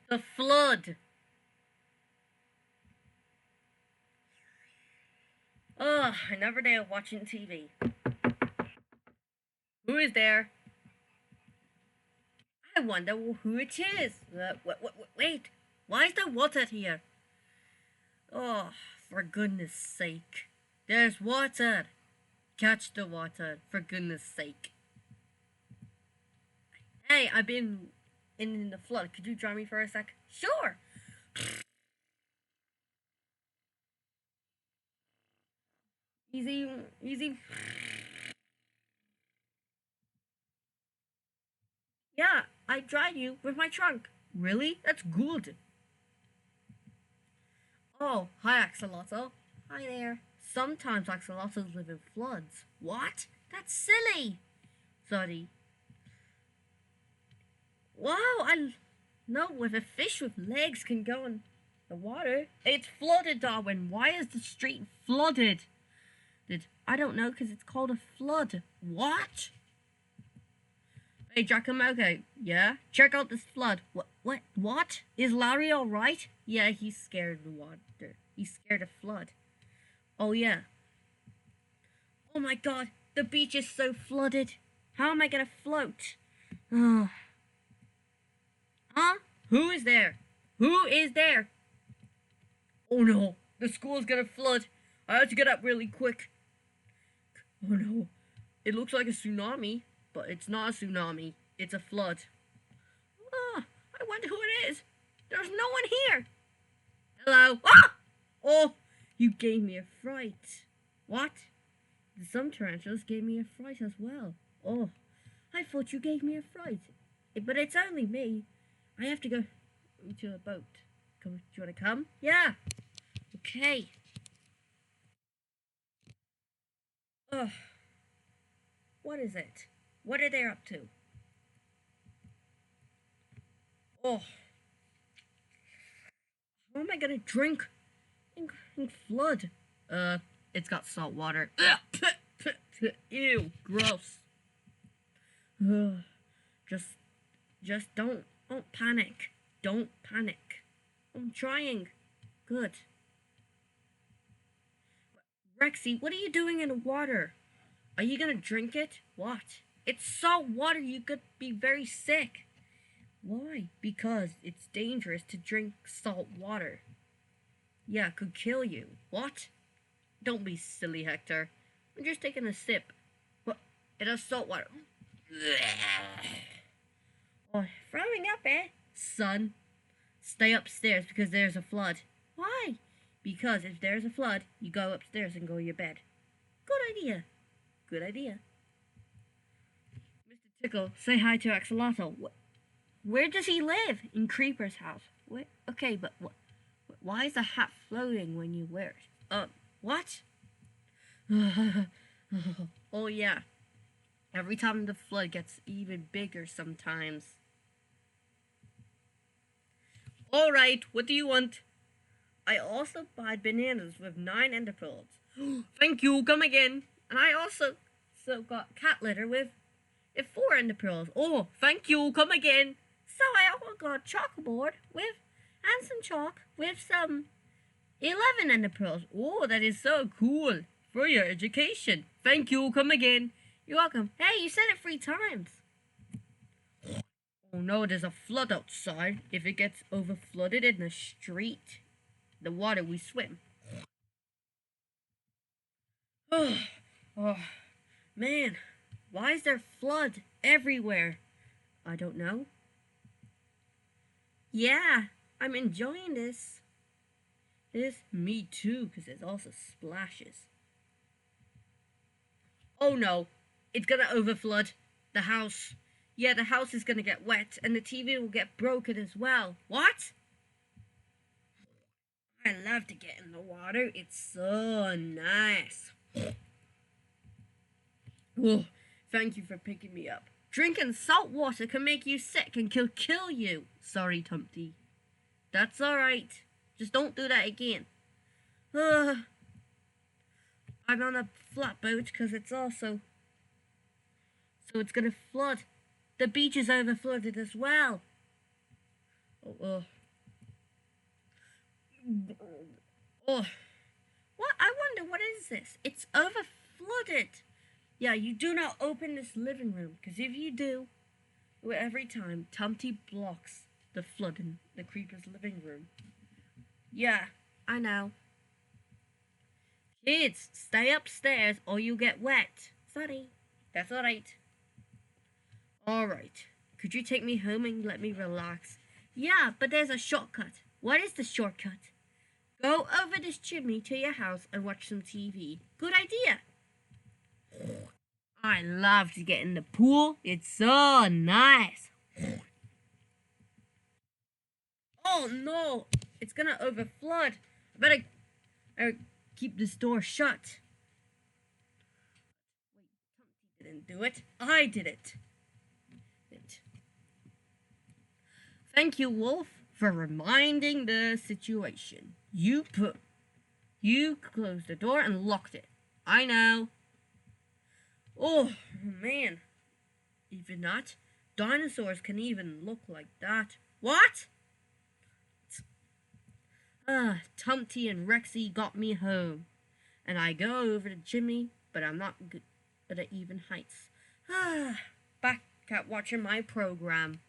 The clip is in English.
The flood. Ugh, another day of watching TV. Who is there? I wonder who it is. Wait, why is there water here? Oh, for goodness sake. There's water. Catch the water, for goodness sake. Hey, I've been in the flood. Could you dry me for a sec? Sure. Easy, easy. Yeah, I dried you with my trunk. Really? That's good. Oh, hi, Axolotl. Hi there. Sometimes axolotls live in floods. What? That's silly. Sorry. Wow, I know if a fish with legs can go in the water. It's flooded, Darwin. Why is the street flooded? I don't know, because it's called a flood. What? Hey, Giacomo, yeah? Check out this flood. What? Is Larry alright? Yeah, he's scared of the water. He's scared of flood. Oh, yeah. Oh my god, the beach is so flooded. How am I gonna float? Huh? Who is there? Who is there? Oh no, the school's gonna flood. I have to get up really quick. Oh no, it looks like a tsunami, but it's not a tsunami. It's a flood. Ah, I wonder who it is. There's no one here. Hello. Ah! Oh, you gave me a fright. What? Some tarantulas gave me a fright as well. Oh, I thought you gave me a fright. But it's only me. I have to go to a boat. Do you want to come? Yeah. Okay. Ugh. What is it? What are they up to? Oh. How am I gonna drink in flood? It's got salt water. Ew, gross. Ugh. Just don't panic. Don't panic. I'm trying. Good. Rexy, what are you doing in the water? Are you gonna drink it? What? It's salt water. You could be very sick. Why? Because it's dangerous to drink salt water. Yeah, it could kill you. What? Don't be silly, Hector. I'm just taking a sip. What? It has salt water. Oh, throwing up, eh? Son, stay upstairs because there's a flood. Why? Because if there's a flood, you go upstairs and go to your bed. Good idea. Good idea. Mr. Tickle, say hi to Axolotl. Where does he live? In Creeper's house. Wait, okay, but why is the hat floating when you wear it? What? Oh yeah. Every time the flood gets even bigger sometimes. Alright, what do you want? I also buy bananas with 9 ender pearls. Thank you, come again. And I also got cat litter with 4 ender pearls. Oh, thank you, come again. So I also got a chalkboard with and some chalk with some 11 ender pearls. Oh, that is so cool. For your education. Thank you, come again. You're welcome. Hey, you said it 3 times. Oh no, there's a flood outside. If it gets over flooded in the street, the water we swim. Oh, oh, man, why is there flood everywhere? I don't know. Yeah, I'm enjoying this. Me too, because there's also splashes. Oh no, it's gonna overflood the house. Yeah, the house is gonna get wet, and the TV will get broken as well. What? I love to get in the water. It's so nice. Oh, thank you for picking me up. Drinking salt water can make you sick and can kill you. Sorry, Tumpty. That's alright. Just don't do that again. I'm on a flatboat because it's also... So it's gonna flood. The beach is over flooded as well. Oh, Oh, what? I wonder what is this? It's over flooded. Yeah, you do not open this living room, because if you do, every time Tumpty blocks the flood in the creeper's living room. Yeah, I know. Kids, stay upstairs or you get wet. Sorry. That's alright. Alright. Could you take me home and let me relax? Yeah, but there's a shortcut. What is the shortcut? Go over this chimney to your house and watch some TV. Good idea. I love to get in the pool. It's so nice. Oh no, it's gonna overflood. I better keep this door shut. Wait, Tumpty didn't do it. I did it. Thank you, Wolf, for reminding the situation. You closed the door and locked it. I know. Oh man. Even not. Dinosaurs can even look like that. What? Tumpty and Rexy got me home. And I go over the chimney, but I'm not good at even heights. Back at watching my program.